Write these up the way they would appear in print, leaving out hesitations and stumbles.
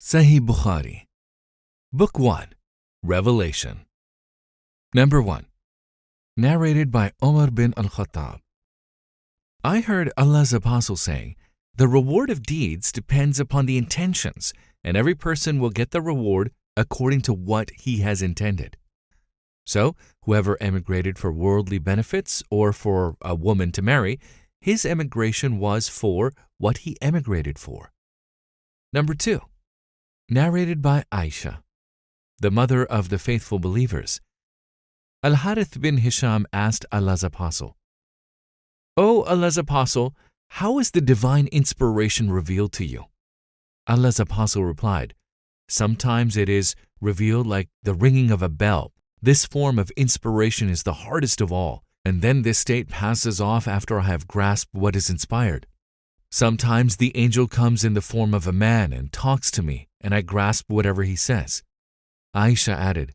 Sahi Bukhari. Book 1. Revelation. Number 1. Narrated by Umar bin al-Khattab. I heard Allah's Apostle saying, "The reward of deeds depends upon the intentions, and every person will get the reward according to what he has intended." So, whoever emigrated for worldly benefits or for a woman to marry, his emigration was for what he emigrated for. Number 2. Narrated by Aisha, the mother of the faithful believers. Al-Harith bin Hisham asked Allah's Apostle, "O Allah's Apostle, how is the divine inspiration revealed to you?" Allah's Apostle replied, "Sometimes it is revealed like the ringing of a bell. This form of inspiration is the hardest of all, and then this state passes off after I have grasped what is inspired. Sometimes the angel comes in the form of a man and talks to me, and I grasp whatever he says." Aisha added,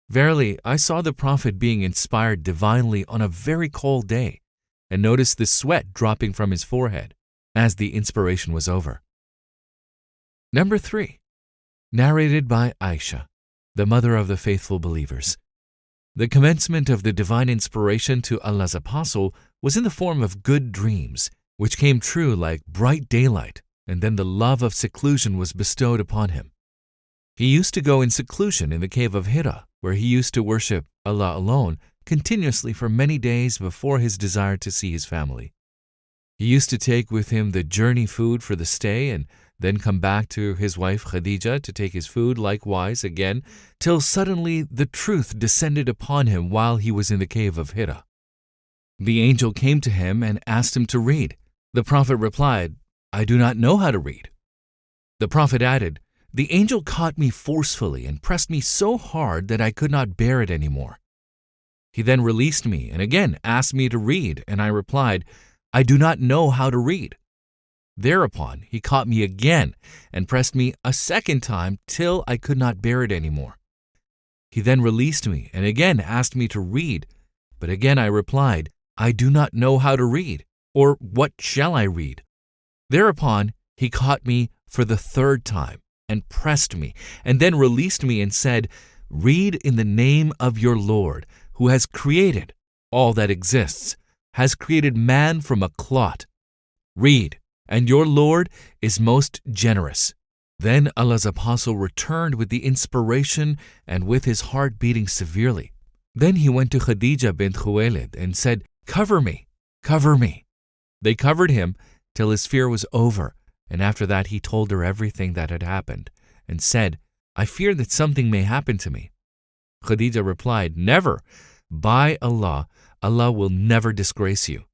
"Verily, I saw the Prophet being inspired divinely on a very cold day, and noticed the sweat dropping from his forehead as the inspiration was over." Number 3. Narrated by Aisha, the mother of the faithful believers. The commencement of the divine inspiration to Allah's Apostle was in the form of good dreams, which came true like bright daylight, and then the love of seclusion was bestowed upon him. He used to go in seclusion in the cave of Hira, where he used to worship Allah alone continuously for many days before his desire to see his family. He used to take with him the journey food for the stay and then come back to his wife Khadija to take his food likewise again, till suddenly the truth descended upon him while he was in the cave of Hira. The angel came to him and asked him to read. The Prophet replied, "I do not know how to read." The Prophet added, "The angel caught me forcefully and pressed me so hard that I could not bear it anymore. He then released me and again asked me to read, and I replied, 'I do not know how to read.' Thereupon he caught me again and pressed me a second time till I could not bear it anymore. He then released me and again asked me to read, but again I replied, 'I do not know how to read, or what shall I read?' Thereupon he caught me for the third time and pressed me, and then released me and said, 'Read in the name of your Lord, who has created all that exists, has created man from a clot. Read, and your Lord is most generous.'" Then Allah's Apostle returned with the inspiration and with his heart beating severely. Then he went to Khadija bint Khuwaylid and said, "Cover me, cover me." They covered him till his fear was over, and after that he told her everything that had happened, and said, "I fear that something may happen to me." Khadija replied, "Never. By Allah, Allah will never disgrace you.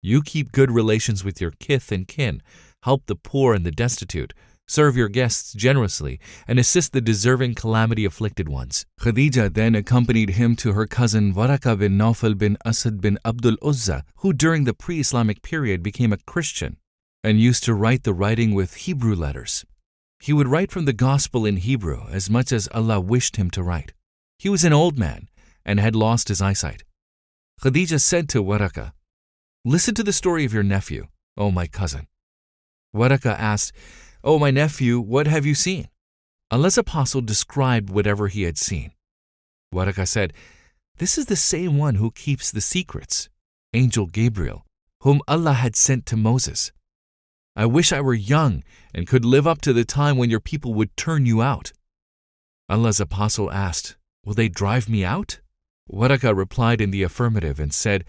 You keep good relations with your kith and kin, help the poor and the destitute, serve your guests generously, and assist the deserving calamity-afflicted ones." Khadija then accompanied him to her cousin Waraka bin Nawfal bin Asad bin Abdul Uzza, who during the pre-Islamic period became a Christian and used to write the writing with Hebrew letters. He would write from the Gospel in Hebrew as much as Allah wished him to write. He was an old man and had lost his eyesight. Khadija said to Waraka, "Listen to the story of your nephew, O my cousin." Waraka asked, "O my nephew, what have you seen?" Allah's Apostle described whatever he had seen. Waraka said, "This is the same one who keeps the secrets, Angel Gabriel, whom Allah had sent to Moses. I wish I were young and could live up to the time when your people would turn you out." Allah's Apostle asked, "Will they drive me out?" Waraka replied in the affirmative and said,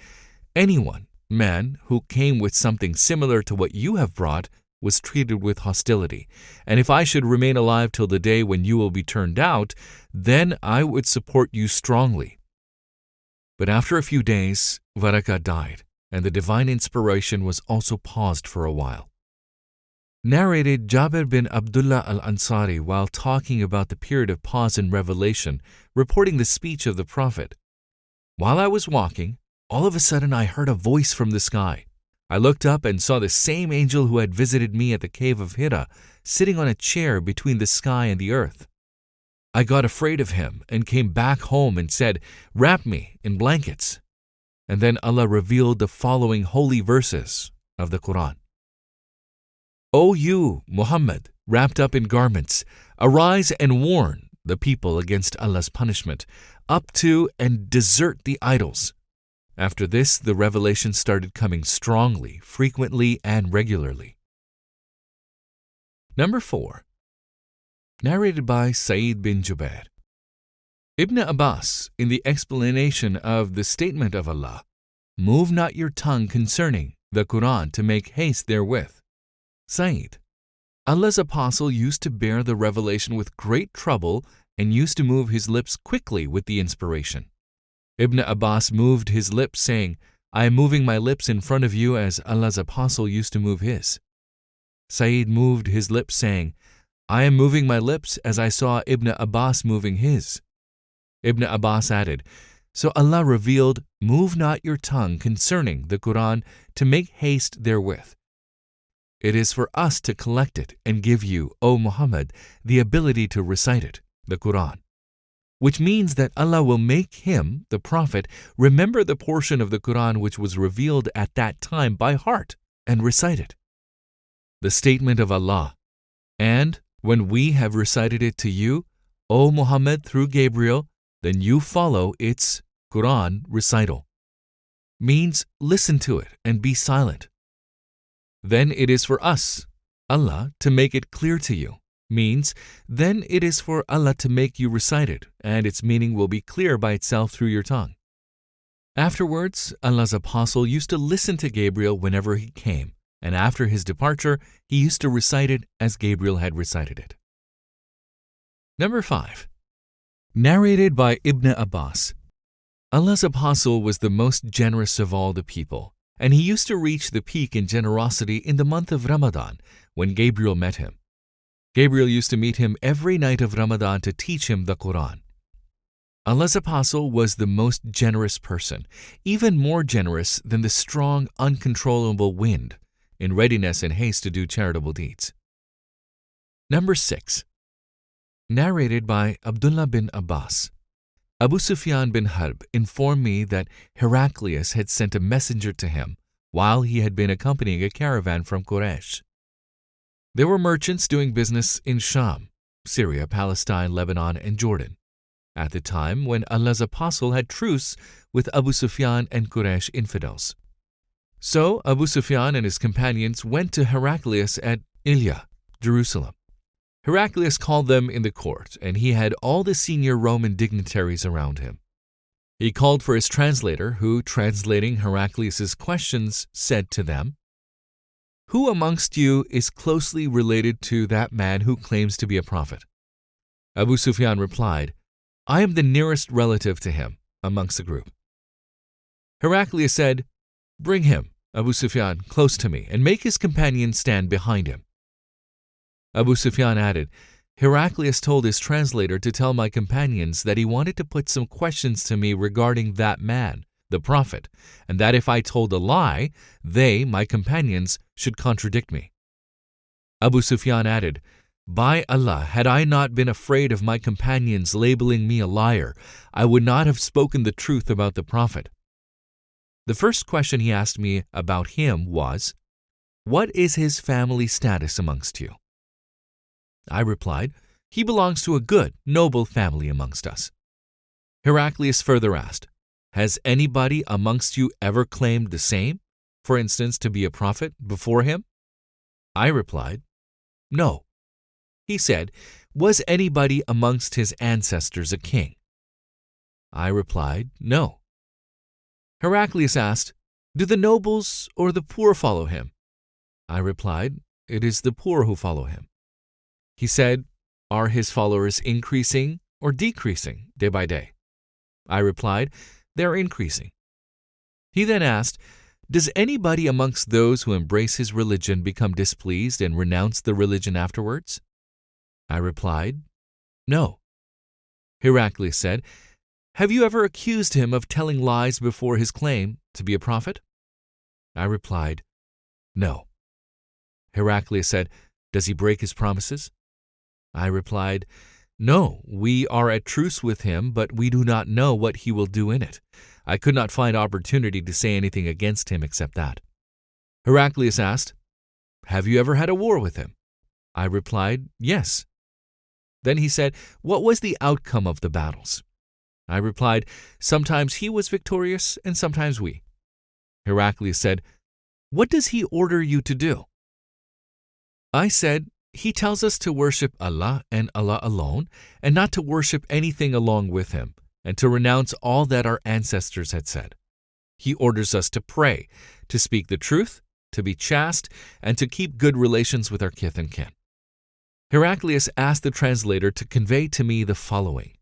"Anyone, man, who came with something similar to what you have brought was treated with hostility, and if I should remain alive till the day when you will be turned out, then I would support you strongly." But after a few days, Waraka died, and the divine inspiration was also paused for a while. Narrated Jabir bin Abdullāh al-Ansari while talking about the period of pause in revelation, reporting the speech of the Prophet. "While I was walking, all of a sudden I heard a voice from the sky. I looked up and saw the same angel who had visited me at the cave of Hira, sitting on a chair between the sky and the earth. I got afraid of him and came back home and said, 'Wrap me in blankets.' And then Allah revealed the following holy verses of the Quran. O you, Muhammad, wrapped up in garments, arise and warn the people against Allah's punishment, up to and desert the idols. After this, the revelation started coming strongly, frequently, and regularly. Number 4. Narrated by Sa'id bin Jubair. Ibn Abbas, in the explanation of the statement of Allah, "Move not your tongue concerning the Quran to make haste therewith," Sa'id, Allah's apostle used to bear the revelation with great trouble and used to move his lips quickly with the inspiration. Ibn Abbas moved his lips, saying, "I am moving my lips in front of you as Allah's apostle used to move his." Sa'id moved his lips, saying, "I am moving my lips as I saw Ibn Abbas moving his." Ibn Abbas added, "So Allah revealed, 'Move not your tongue concerning the Quran to make haste therewith.' It is for us to collect it and give you, O Muhammad, the ability to recite it, the Quran. Which means that Allah will make him, the Prophet, remember the portion of the Quran which was revealed at that time by heart and recite it. The statement of Allah, and when we have recited it to you, O Muhammad, through Gabriel, then you follow its Quran recital, means listen to it and be silent. Then it is for us, Allah, to make it clear to you, means then it is for Allah to make you recite it, and its meaning will be clear by itself through your tongue." Afterwards, Allah's apostle used to listen to Gabriel whenever he came, and after his departure, he used to recite it as Gabriel had recited it. Number 5. Narrated by Ibn Abbas. Allah's apostle was the most generous of all the people, and he used to reach the peak in generosity in the month of Ramadan, when Gabriel met him. Gabriel used to meet him every night of Ramadan to teach him the Quran. Allah's apostle was the most generous person, even more generous than the strong, uncontrollable wind, in readiness and haste to do charitable deeds. Number 6. Narrated by Abdullāh bin Abbas. Abu Sufyan bin Harb informed me that Heraclius had sent a messenger to him while he had been accompanying a caravan from Quraysh. There were merchants doing business in Sham, Syria, Palestine, Lebanon, and Jordan, at the time when Allah's apostle had truce with Abu Sufyan and Quraysh infidels. So Abu Sufyan and his companions went to Heraclius at Ilya, Jerusalem. Heraclius called them in the court, and he had all the senior Roman dignitaries around him. He called for his translator, who, translating Heraclius's questions, said to them, "Who amongst you is closely related to that man who claims to be a prophet?" Abu Sufyan replied, "I am the nearest relative to him," amongst the group. Heraclius said, "Bring him, Abu Sufyan, close to me, and make his companions stand behind him." Abu Sufyan added, "Heraclius told his translator to tell my companions that he wanted to put some questions to me regarding that man, the prophet, and that if I told a lie, they, my companions, should contradict me." Abu Sufyan added, "By Allah, had I not been afraid of my companions labeling me a liar, I would not have spoken the truth about the prophet." The first question he asked me about him was, "What is his family status amongst you?" I replied, "He belongs to a good, noble family amongst us." Heraclius further asked, "Has anybody amongst you ever claimed the same, for instance, to be a prophet, before him?" I replied, "No." He said, "Was anybody amongst his ancestors a king?" I replied, "No." Heraclius asked, "Do the nobles or the poor follow him?" I replied, "It is the poor who follow him." He said, "Are his followers increasing or decreasing day by day?" I replied, "They are increasing." He then asked, "Does anybody amongst those who embrace his religion become displeased and renounce the religion afterwards?" I replied, "No." Heraclius said, "Have you ever accused him of telling lies before his claim to be a prophet?" I replied, "No." Heraclius said, "Does he break his promises?" I replied, "No, we are at truce with him, but we do not know what he will do in it. I could not find opportunity to say anything against him except that." Heraclius asked, "Have you ever had a war with him?" I replied, "Yes." Then he said, "What was the outcome of the battles?" I replied, "Sometimes he was victorious and sometimes we." Heraclius said, "What does he order you to do?" I said, "He tells us to worship Allah and Allah alone, and not to worship anything along with him, and to renounce all that our ancestors had said. He orders us to pray, to speak the truth, to be chaste, and to keep good relations with our kith and kin." Heraclius asked the translator to convey to me the following: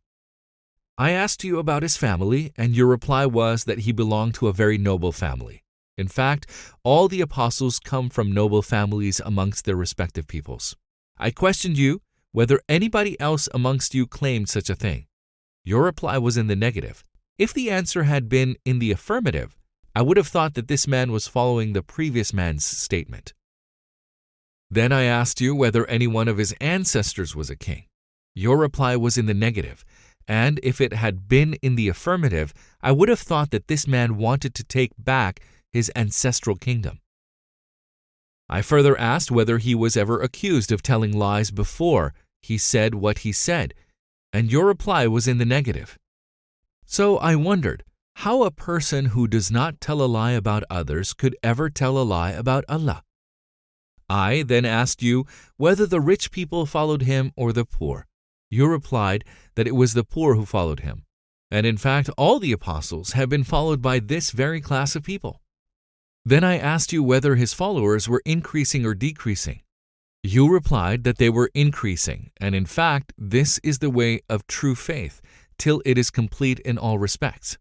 "I asked you about his family, and your reply was that he belonged to a very noble family. In fact, all the apostles come from noble families amongst their respective peoples. I questioned you whether anybody else amongst you claimed such a thing. Your reply was in the negative. If the answer had been in the affirmative, I would have thought that this man was following the previous man's statement. Then I asked you whether any one of his ancestors was a king. Your reply was in the negative, and if it had been in the affirmative, I would have thought that this man wanted to take back his ancestral kingdom. I further asked whether he was ever accused of telling lies before he said what he said, and your reply was in the negative. So I wondered how a person who does not tell a lie about others could ever tell a lie about Allah. I then asked you whether the rich people followed him or the poor. You replied that it was the poor who followed him, and in fact all the apostles have been followed by this very class of people. Then I asked you whether his followers were increasing or decreasing. You replied that they were increasing, and in fact this is the way of true faith, till it is complete in all respects.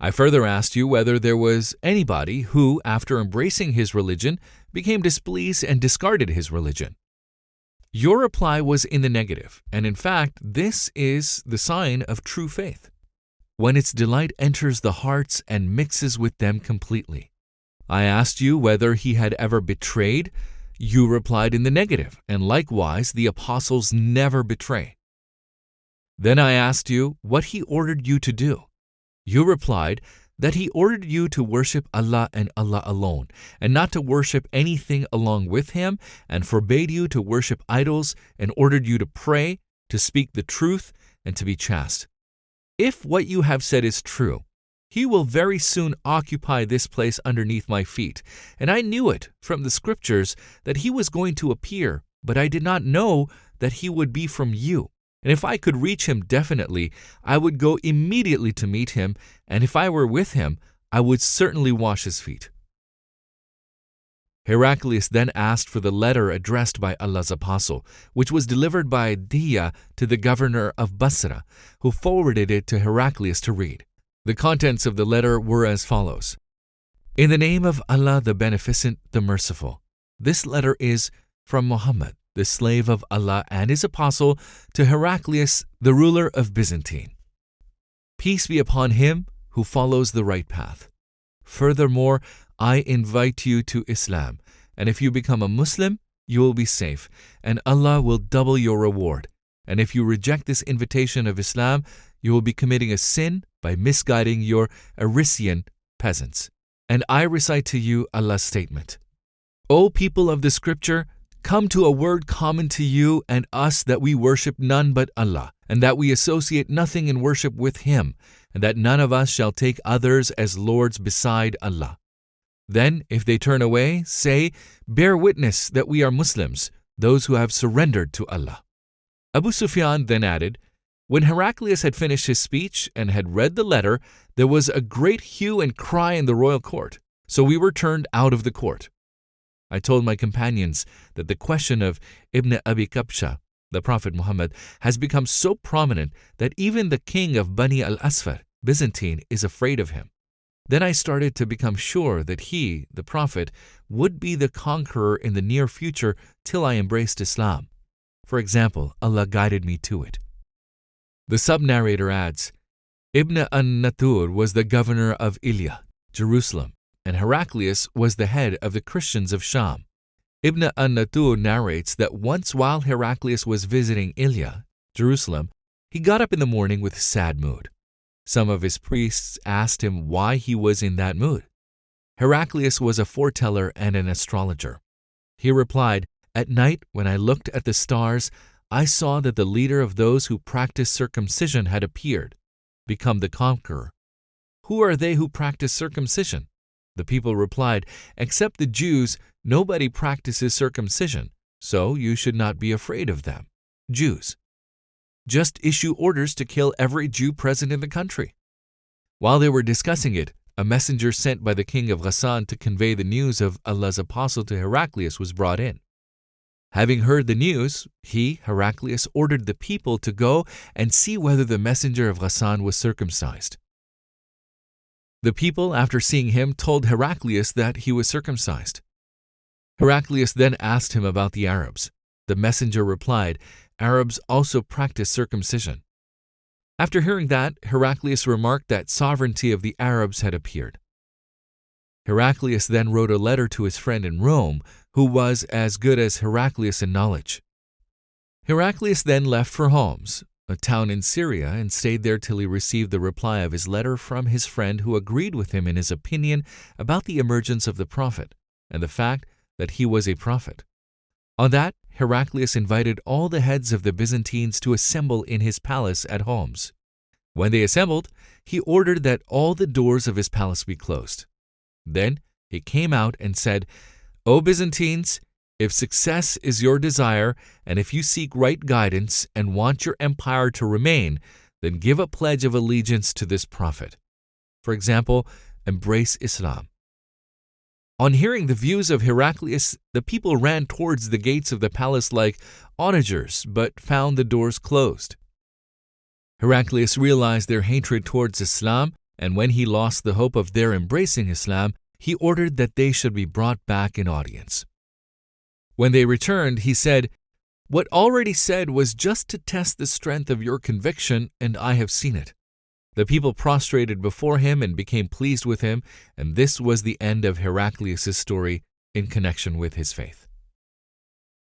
I further asked you whether there was anybody who, after embracing his religion, became displeased and discarded his religion. Your reply was in the negative, and in fact this is the sign of true faith, when its delight enters the hearts and mixes with them completely. I asked you whether he had ever betrayed. You replied in the negative, and likewise the apostles never betray. Then I asked you what he ordered you to do. You replied that he ordered you to worship Allah and Allah alone, and not to worship anything along with him, and forbade you to worship idols, and ordered you to pray, to speak the truth, and to be chaste. If what you have said is true, he will very soon occupy this place underneath my feet, and I knew it from the scriptures that he was going to appear, but I did not know that he would be from you. And if I could reach him definitely, I would go immediately to meet him, and if I were with him, I would certainly wash his feet." Heraclius then asked for the letter addressed by Allah's apostle, which was delivered by Dihya to the governor of Basra, who forwarded it to Heraclius to read. The contents of the letter were as follows: "In the name of Allah the Beneficent, the Merciful, this letter is from Muhammad, the slave of Allah and his apostle, to Heraclius, the ruler of Byzantine. Peace be upon him who follows the right path. Furthermore, I invite you to Islam, and if you become a Muslim, you will be safe, and Allah will double your reward. And if you reject this invitation of Islam, you will be committing a sin by misguiding your Arician peasants. And I recite to you Allah's statement: O people of the scripture, come to a word common to you and us, that we worship none but Allah, and that we associate nothing in worship with Him, and that none of us shall take others as lords beside Allah. Then, if they turn away, say, bear witness that we are Muslims, those who have surrendered to Allah." Abu Sufyan then added, when Heraclius had finished his speech and had read the letter, there was a great hue and cry in the royal court, so we were turned out of the court. I told my companions that the question of Ibn Abi Kabsha, the Prophet Muhammad, has become so prominent that even the king of Bani al-Asfar, Byzantine, is afraid of him. Then I started to become sure that he, the Prophet, would be the conqueror in the near future till I embraced Islam. For example, Allah guided me to it. The sub-narrator adds, Ibn an-Natur was the governor of Ilya, Jerusalem, and Heraclius was the head of the Christians of Sham. Ibn an-Natur narrates that once while Heraclius was visiting Ilya, Jerusalem, he got up in the morning with sad mood. Some of his priests asked him why he was in that mood. Heraclius was a foreteller and an astrologer. He replied, At night, when I looked at the stars, I saw that the leader of those who practice circumcision had appeared, become the conqueror. Who are they who practice circumcision? The people replied, except the Jews, nobody practices circumcision, so you should not be afraid of them. Jews. Just issue orders to kill every Jew present in the country. While they were discussing it, a messenger sent by the king of Ghassan to convey the news of Allah's apostle to Heraclius was brought in. Having heard the news, he, Heraclius, ordered the people to go and see whether the messenger of Ghassan was circumcised. The people, after seeing him, told Heraclius that he was circumcised. Heraclius then asked him about the Arabs. The messenger replied, Arabs also practice circumcision. After hearing that, Heraclius remarked that sovereignty of the Arabs had appeared. Heraclius then wrote a letter to his friend in Rome, who was as good as Heraclius in knowledge. Heraclius then left for Homs, a town in Syria, and stayed there till he received the reply of his letter from his friend, who agreed with him in his opinion about the emergence of the prophet and the fact that he was a prophet. On that, Heraclius invited all the heads of the Byzantines to assemble in his palace at Homs. When they assembled, he ordered that all the doors of his palace be closed. Then he came out and said, O Byzantines, if success is your desire, and if you seek right guidance and want your empire to remain, then give a pledge of allegiance to this prophet. For example, embrace Islam. On hearing the views of Heraclius, the people ran towards the gates of the palace like onagers, but found the doors closed. Heraclius realized their hatred towards Islam, and when he lost the hope of their embracing Islam, he ordered that they should be brought back in audience. When they returned, he said, What already said was just to test the strength of your conviction, and I have seen it. The people prostrated before him and became pleased with him, and this was the end of Heraclius' story in connection with his faith.